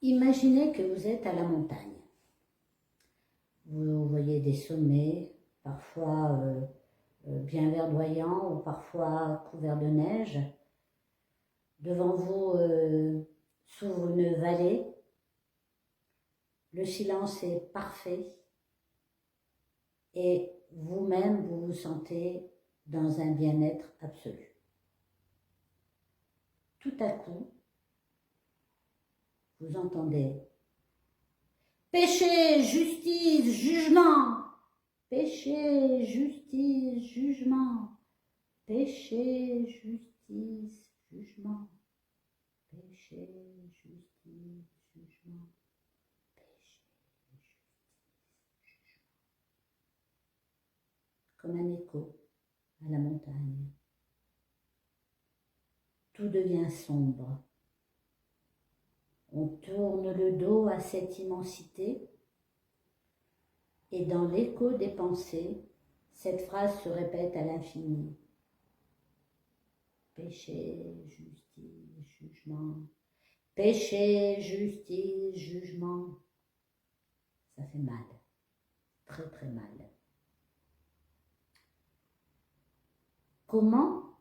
Imaginez que vous êtes à la montagne. Vous voyez des sommets, parfois bien verdoyants ou parfois couverts de neige. Devant vous s'ouvre une vallée. Le silence est parfait et vous-même vous vous sentez dans un bien-être absolu. Tout à coup, vous entendez « Péché, justice, jugement ! Péché, justice, jugement ! Péché, justice, jugement ! Péché, justice, jugement ! Péché, justice, jugement !» Comme un écho à la montagne. Tout devient sombre. On tourne le dos à cette immensité et dans l'écho des pensées, cette phrase se répète à l'infini. Péché, justice, jugement. Péché, justice, jugement. Ça fait mal, très très mal. Comment,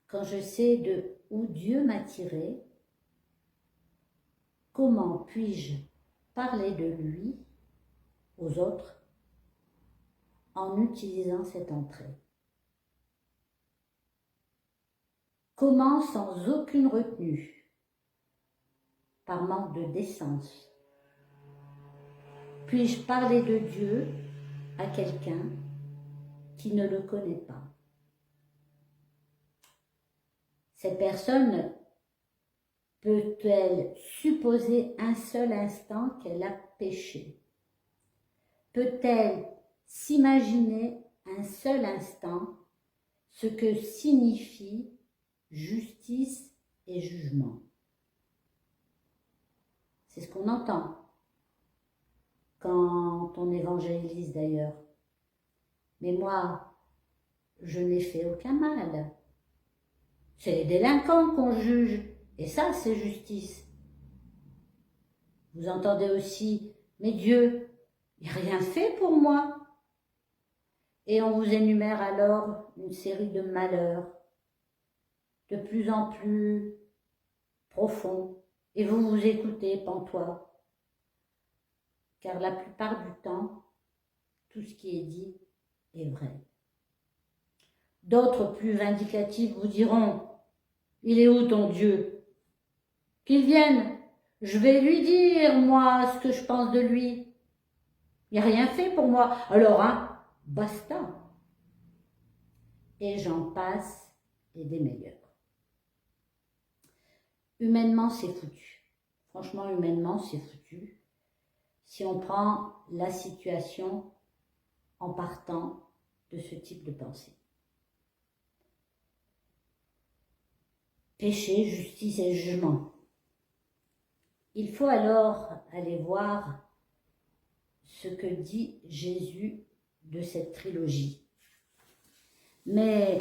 quand je sais de où Dieu m'a tiré, comment puis-je parler de lui aux autres en utilisant cette entrée? Comment, sans aucune retenue, par manque de décence, puis-je parler de Dieu à quelqu'un qui ne le connaît pas? Cette personne peut-elle supposer un seul instant qu'elle a péché? Peut-elle s'imaginer un seul instant ce que signifie justice et jugement? C'est ce qu'on entend quand on évangélise d'ailleurs. Mais moi, je n'ai fait aucun mal. C'est les délinquants qu'on juge, et ça, c'est justice. Vous entendez aussi, mais Dieu, il n'a rien fait pour moi. Et on vous énumère alors une série de malheurs, de plus en plus profonds, et vous vous écoutez pantois. Car la plupart du temps, tout ce qui est dit est vrai. D'autres plus vindicatifs vous diront, il est où ton Dieu? Qu'il vienne, je vais lui dire, moi, ce que je pense de lui. Il n'a rien fait pour moi, alors, basta. Et j'en passe, et des meilleurs. Humainement, c'est foutu. Franchement, humainement, c'est foutu. Si on prend la situation en partant de ce type de pensée. Péché, justice et jugement. Il faut alors aller voir ce que dit Jésus de cette trilogie. Mais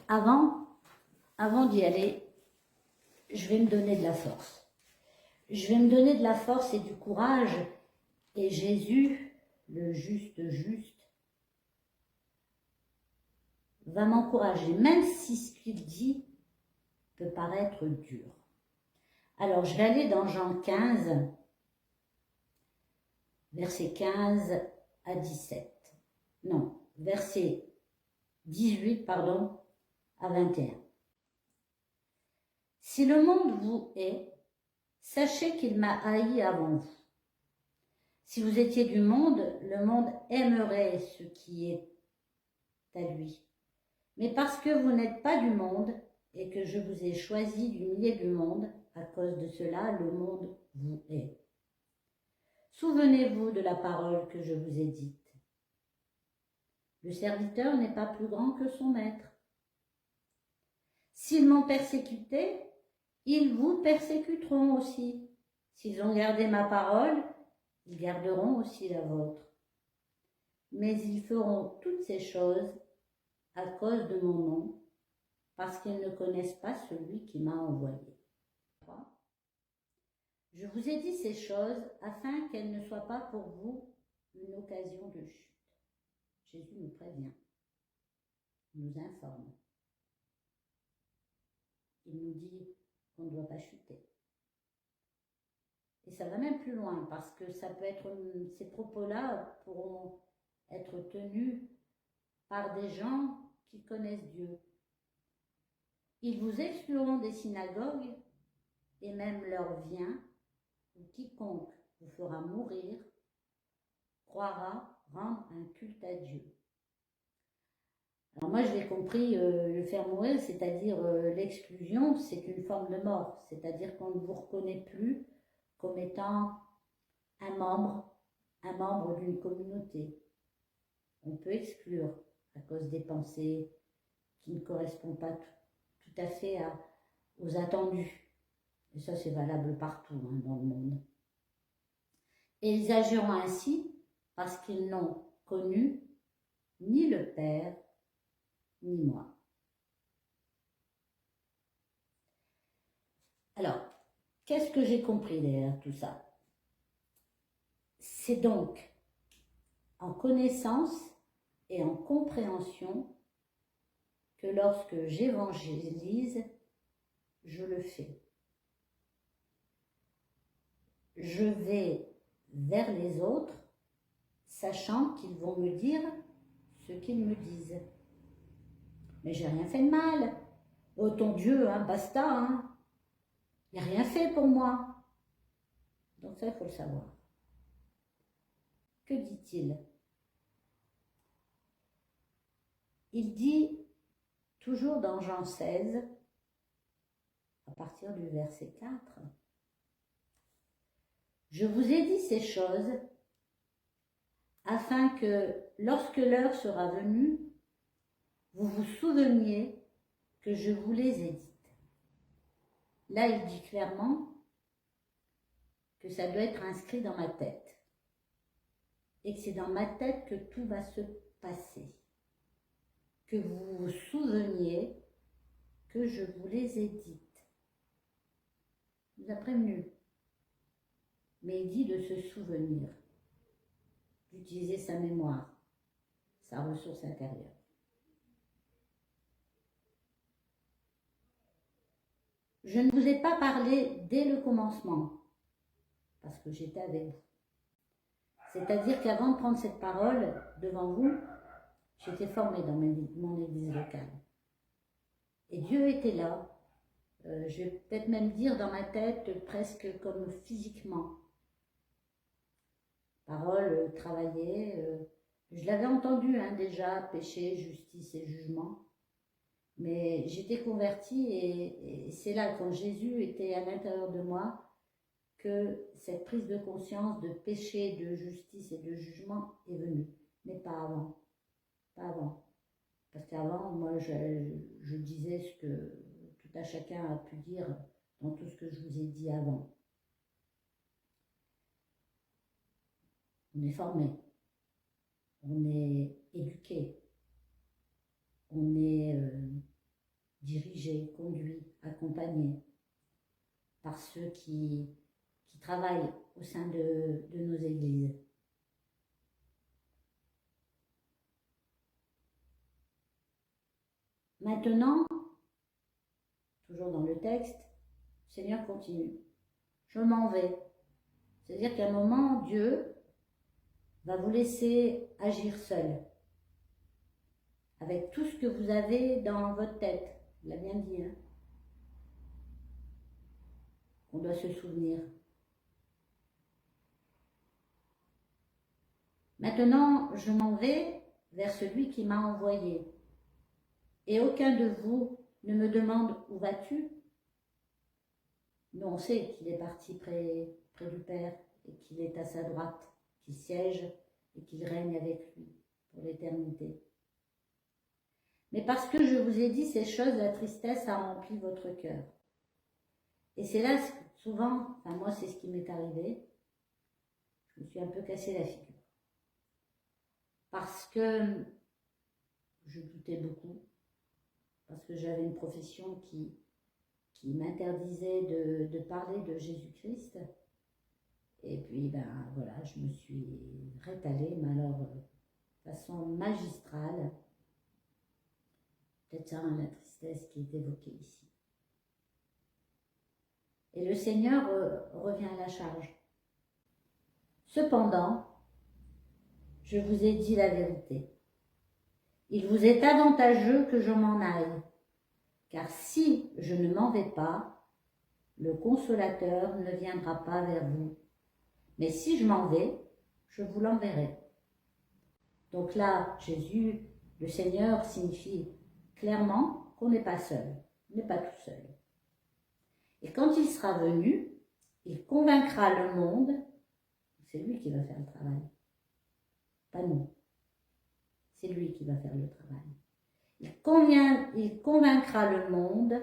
avant d'y aller, je vais me donner de la force. Je vais me donner de la force et du courage. Et Jésus, le juste, va m'encourager, même si ce qu'il dit peut paraître dur. Alors, je vais aller dans Jean 15, versets 15 à 17. Non, verset 18, à 21. Si le monde vous hait, sachez qu'il m'a haï avant vous. Si vous étiez du monde, le monde aimerait ce qui est à lui. Mais parce que vous n'êtes pas du monde et que je vous ai choisi du milieu du monde, à cause de cela, le monde vous hait. Souvenez-vous de la parole que je vous ai dite. Le serviteur n'est pas plus grand que son maître. S'ils m'ont persécuté, ils vous persécuteront aussi. S'ils ont gardé ma parole, ils garderont aussi la vôtre. Mais ils feront toutes ces choses à cause de mon nom, parce qu'ils ne connaissent pas celui qui m'a envoyé. Je vous ai dit ces choses afin qu'elles ne soient pas pour vous une occasion de chute. Jésus nous prévient, nous informe. Il nous dit qu'on ne doit pas chuter. Et ça va même plus loin parce que ça peut être, ces propos-là pourront être tenus par des gens qui connaissent Dieu. Ils vous excluront des synagogues et même leur vient, ou quiconque vous fera mourir, croira rendre un culte à Dieu. Alors moi je l'ai compris, le faire mourir, c'est-à-dire l'exclusion, c'est une forme de mort, c'est-à-dire qu'on ne vous reconnaît plus comme étant un membre d'une communauté. On peut exclure à cause des pensées qui ne correspondent pas tout à fait aux attendus. Et ça, c'est valable partout dans le monde. Et ils agiront ainsi parce qu'ils n'ont connu ni le Père, ni moi. Alors, qu'est-ce que j'ai compris derrière tout ça? C'est donc en connaissance et en compréhension que lorsque j'évangélise, je le fais. Je vais vers les autres, sachant qu'ils vont me dire ce qu'ils me disent. Mais j'ai rien fait de mal. Oh ton Dieu, basta, il n'a rien fait pour moi. Donc ça, il faut le savoir. Que dit-il? Il dit, toujours dans Jean 16, à partir du verset 4, « Je vous ai dit ces choses afin que, lorsque l'heure sera venue, vous vous souveniez que je vous les ai dites. » Là, il dit clairement que ça doit être inscrit dans ma tête et que c'est dans ma tête que tout va se passer. Que vous vous souveniez que je vous les ai dites. Il nous a prévenu. Mais il dit de se souvenir, d'utiliser sa mémoire, sa ressource intérieure. Je ne vous ai pas parlé dès le commencement, parce que j'étais avec vous. C'est-à-dire qu'avant de prendre cette parole devant vous, j'étais formée dans mon église locale. Et Dieu était là, je vais peut-être même dire dans ma tête, presque comme physiquement. Parole travaillée, je l'avais entendu déjà, péché, justice et jugement. Mais j'étais convertie et c'est là, quand Jésus était à l'intérieur de moi, que cette prise de conscience de péché, de justice et de jugement est venue. Mais pas avant. Pas avant. Parce qu'avant, moi, je disais ce que tout à chacun a pu dire dans tout ce que je vous ai dit avant. On est formé. On est éduqué. On est dirigé, conduit, accompagné par ceux qui travaillent au sein de nos églises. Maintenant, toujours dans le texte, le Seigneur continue. Je m'en vais. C'est-à-dire qu'à un moment, Dieu va vous laisser agir seul, avec tout ce que vous avez dans votre tête. Il l'a bien dit, on doit se souvenir. Maintenant, je m'en vais vers celui qui m'a envoyé. Et aucun de vous ne me demande où vas-tu? Nous, on sait qu'il est parti près du Père et qu'il est à sa droite, qu'il siège et qu'il règne avec lui pour l'éternité. Mais parce que je vous ai dit ces choses, la tristesse a rempli votre cœur. Et c'est là, souvent, moi c'est ce qui m'est arrivé, je me suis un peu cassé la figure. Parce que je doutais beaucoup, parce que j'avais une profession qui m'interdisait de parler de Jésus-Christ. Et puis, ben voilà, je me suis rétalée, mais alors, de façon magistrale. Peut-être ça, la tristesse qui est évoquée ici. Et le Seigneur revient à la charge. Cependant, je vous ai dit la vérité. Il vous est avantageux que je m'en aille, car si je ne m'en vais pas, le Consolateur ne viendra pas vers vous. Mais si je m'en vais, je vous l'enverrai. Donc là, Jésus, le Seigneur, signifie clairement qu'on n'est pas seul, on n'est pas tout seul. Et quand il sera venu, il convaincra le monde, c'est lui qui va faire le travail, pas nous. C'est lui qui va faire le travail. Il convaincra le monde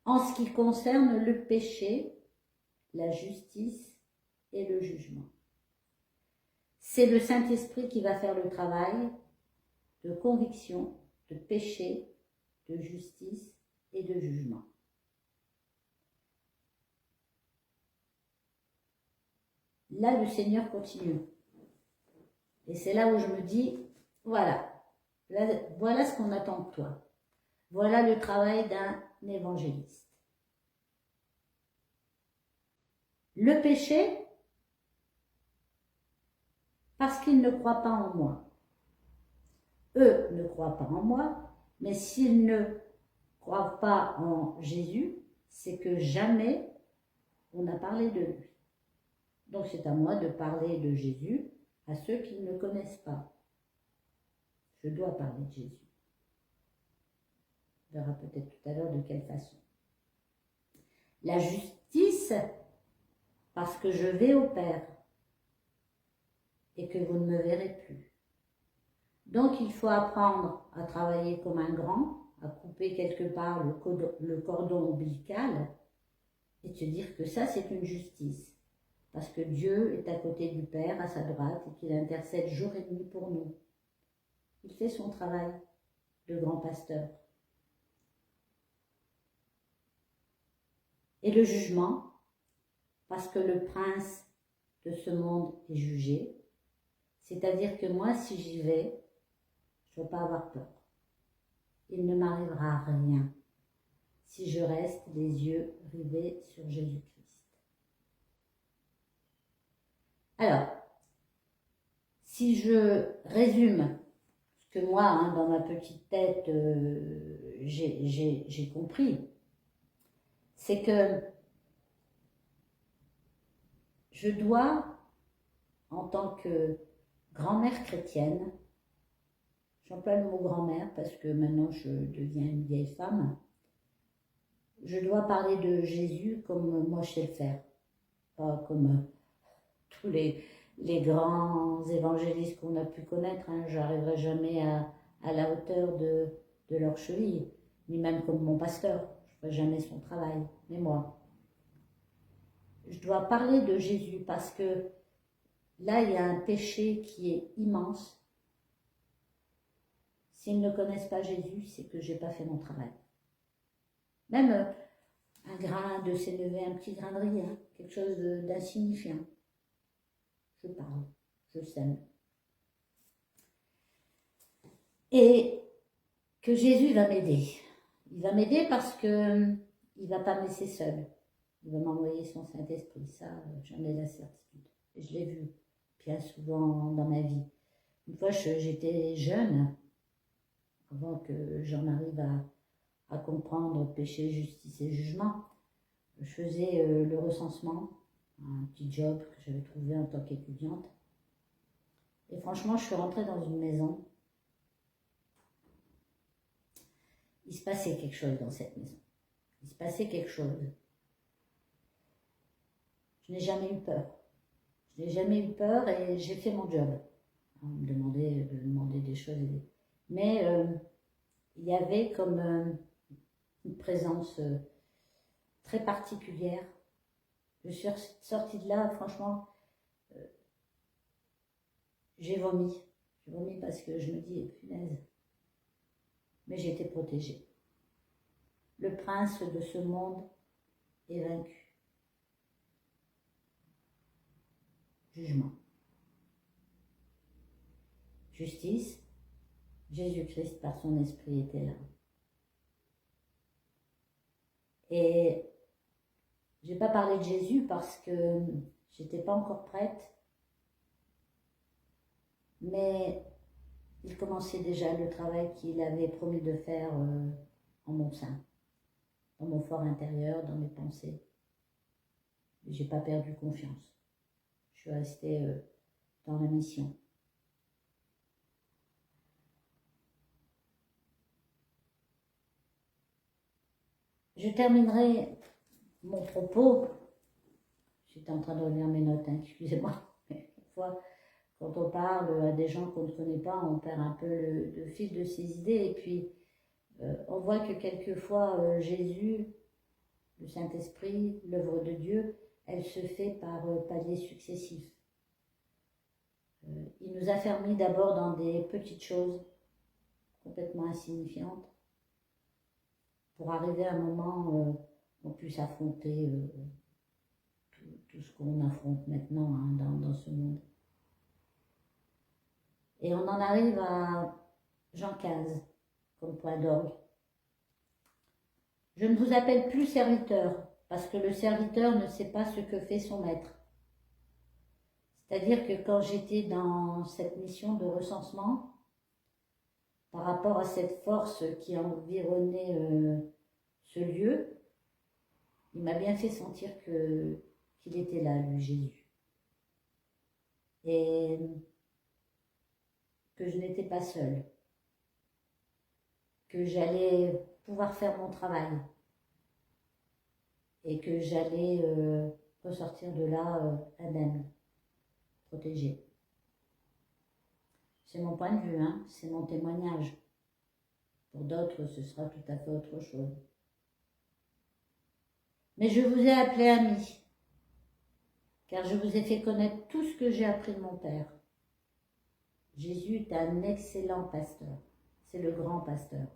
en ce qui concerne le péché, la justice et le jugement. C'est le Saint-Esprit qui va faire le travail de conviction, de péché, de justice et de jugement. Là, le Seigneur continue. Et c'est là où je me dis, voilà ce qu'on attend de toi. Voilà le travail d'un évangéliste. Le péché, parce qu'ils ne croient pas en moi. Eux ne croient pas en moi, mais s'ils ne croient pas en Jésus, c'est que jamais on a parlé de lui. Donc c'est à moi de parler de Jésus à ceux qui ne le connaissent pas. Je dois parler de Jésus. On verra peut-être tout à l'heure de quelle façon. La justice, parce que je vais au Père et que vous ne me verrez plus. Donc il faut apprendre à travailler comme un grand, à couper quelque part le cordon ombilical et se dire que ça c'est une justice. Parce que Dieu est à côté du Père, à sa droite, et qu'il intercède jour et nuit pour nous. Il fait son travail de grand pasteur. Et le jugement, parce que le prince de ce monde est jugé, c'est-à-dire que moi, si j'y vais, je ne dois pas avoir peur. Il ne m'arrivera rien si je reste les yeux rivés sur Jésus-Christ. Alors, si je résume ce que moi, dans ma petite tête, j'ai compris, c'est que je dois, en tant que grand-mère chrétienne, j'emploie le mot grand-mère parce que maintenant je deviens une vieille femme, je dois parler de Jésus comme moi je sais le faire, pas comme tous les grands évangélistes qu'on a pu connaître. J'arriverai jamais à la hauteur de leur cheville, ni même comme mon pasteur, je ne ferai jamais son travail, mais moi. Je dois parler de Jésus parce que là, il y a un péché qui est immense. S'ils ne connaissent pas Jésus, c'est que je n'ai pas fait mon travail. Même un grain de sénévé, un petit grain de riz, quelque chose d'insignifiant. Je parle, je sème. Et que Jésus va m'aider. Il va m'aider parce qu'il ne va pas me laisser seule. Il va m'envoyer son Saint-Esprit. Ça, j'en ai la certitude. Et je l'ai vu bien souvent dans ma vie. Une fois, j'étais jeune, avant que j'en arrive à comprendre péché, justice et jugement. Je faisais le recensement, un petit job que j'avais trouvé en tant qu'étudiante. Et franchement, je suis rentrée dans une maison. Il se passait quelque chose dans cette maison. Il se passait quelque chose. Je n'ai jamais eu peur. Je n'ai jamais eu peur et j'ai fait mon job. On me demandait de demander des choses. Mais il y avait comme une présence très particulière. Je suis sortie de là, franchement, j'ai vomi. J'ai vomi parce que je me dis, punaise. Mais j'ai été protégée. Le prince de ce monde est vaincu. jugement. Justice, Jésus-Christ par son esprit était là. Et je n'ai pas parlé de Jésus parce que j'étais pas encore prête, mais il commençait déjà le travail qu'il avait promis de faire en mon sein, dans mon fort intérieur, dans mes pensées. J'ai pas perdu confiance. Je suis restée dans la mission. Je terminerai mon propos. J'étais en train de relire mes notes, hein, excusez-moi. Parfois, quand on parle à des gens qu'on ne connaît pas, on perd un peu le fil de ses idées. Et puis, on voit que quelquefois, Jésus, le Saint-Esprit, l'œuvre de Dieu, elle se fait par paliers successifs. Il nous a fermés d'abord dans des petites choses complètement insignifiantes pour arriver à un moment où on puisse affronter tout ce qu'on affronte maintenant hein, dans ce monde. Et on en arrive à Jean 15 comme point d'orgue. Je ne vous appelle plus serviteur, parce que le serviteur ne sait pas ce que fait son maître. C'est-à-dire que quand j'étais dans cette mission de recensement, par rapport à cette force qui environnait ce lieu, il m'a bien fait sentir qu'il était là, lui, Jésus. Et que je n'étais pas seule, que j'allais pouvoir faire mon travail et que j'allais ressortir de là indemne, protégée. C'est mon point de vue, hein, c'est mon témoignage. Pour d'autres, ce sera tout à fait autre chose. Mais je vous ai appelé amis, car je vous ai fait connaître tout ce que j'ai appris de mon Père. Jésus est un excellent pasteur, c'est le grand pasteur.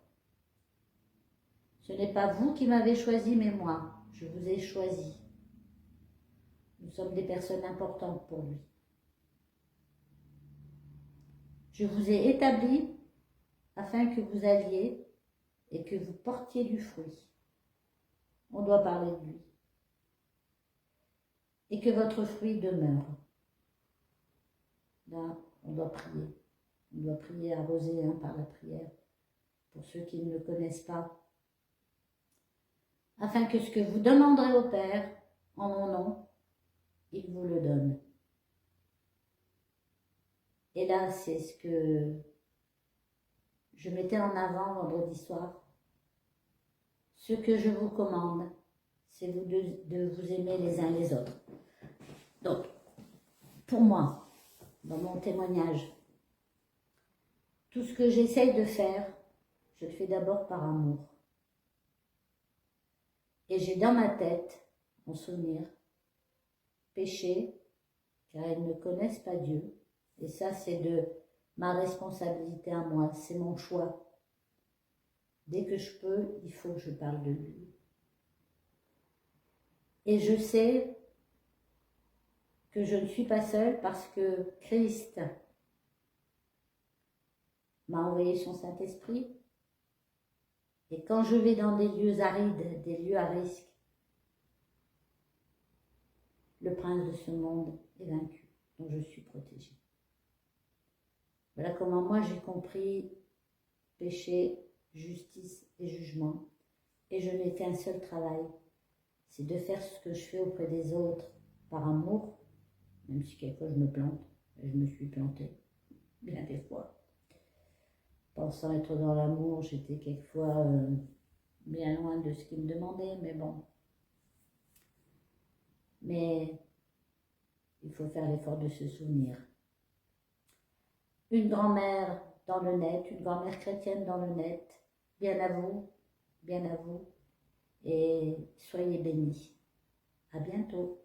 Ce n'est pas vous qui m'avez choisi, mais moi, je vous ai choisi. Nous sommes des personnes importantes pour lui. Je vous ai établi afin que vous alliez et que vous portiez du fruit. On doit parler de lui. Et que votre fruit demeure. Là, on doit prier. On doit prier arrosé hein, par la prière. Pour ceux qui ne le connaissent pas. Afin que ce que vous demanderez au Père, en mon nom, il vous le donne. Et là, c'est ce que je mettais en avant vendredi soir. Ce que je vous commande, c'est de vous aimer les uns les autres. Donc, pour moi, dans mon témoignage, tout ce que j'essaye de faire, je le fais d'abord par amour. Et j'ai dans ma tête, en souvenir, péché, car ils ne connaissent pas Dieu. Et ça, c'est de ma responsabilité à moi, c'est mon choix. Dès que je peux, il faut que je parle de lui. Et je sais que je ne suis pas seule parce que Christ m'a envoyé son Saint-Esprit. Et quand je vais dans des lieux arides, des lieux à risque, le prince de ce monde est vaincu, donc je suis protégée. Voilà comment moi j'ai compris péché, justice et jugement. Et je n'ai qu'un seul travail, c'est de faire ce que je fais auprès des autres par amour, même si quelquefois je me plante, et je me suis plantée, bien des fois. Pensant être dans l'amour, j'étais quelquefois bien loin de ce qu'il me demandait, mais bon. Mais il faut faire l'effort de se souvenir. Une grand-mère dans le net, une grand-mère chrétienne dans le net, bien à vous, et soyez bénis. À bientôt.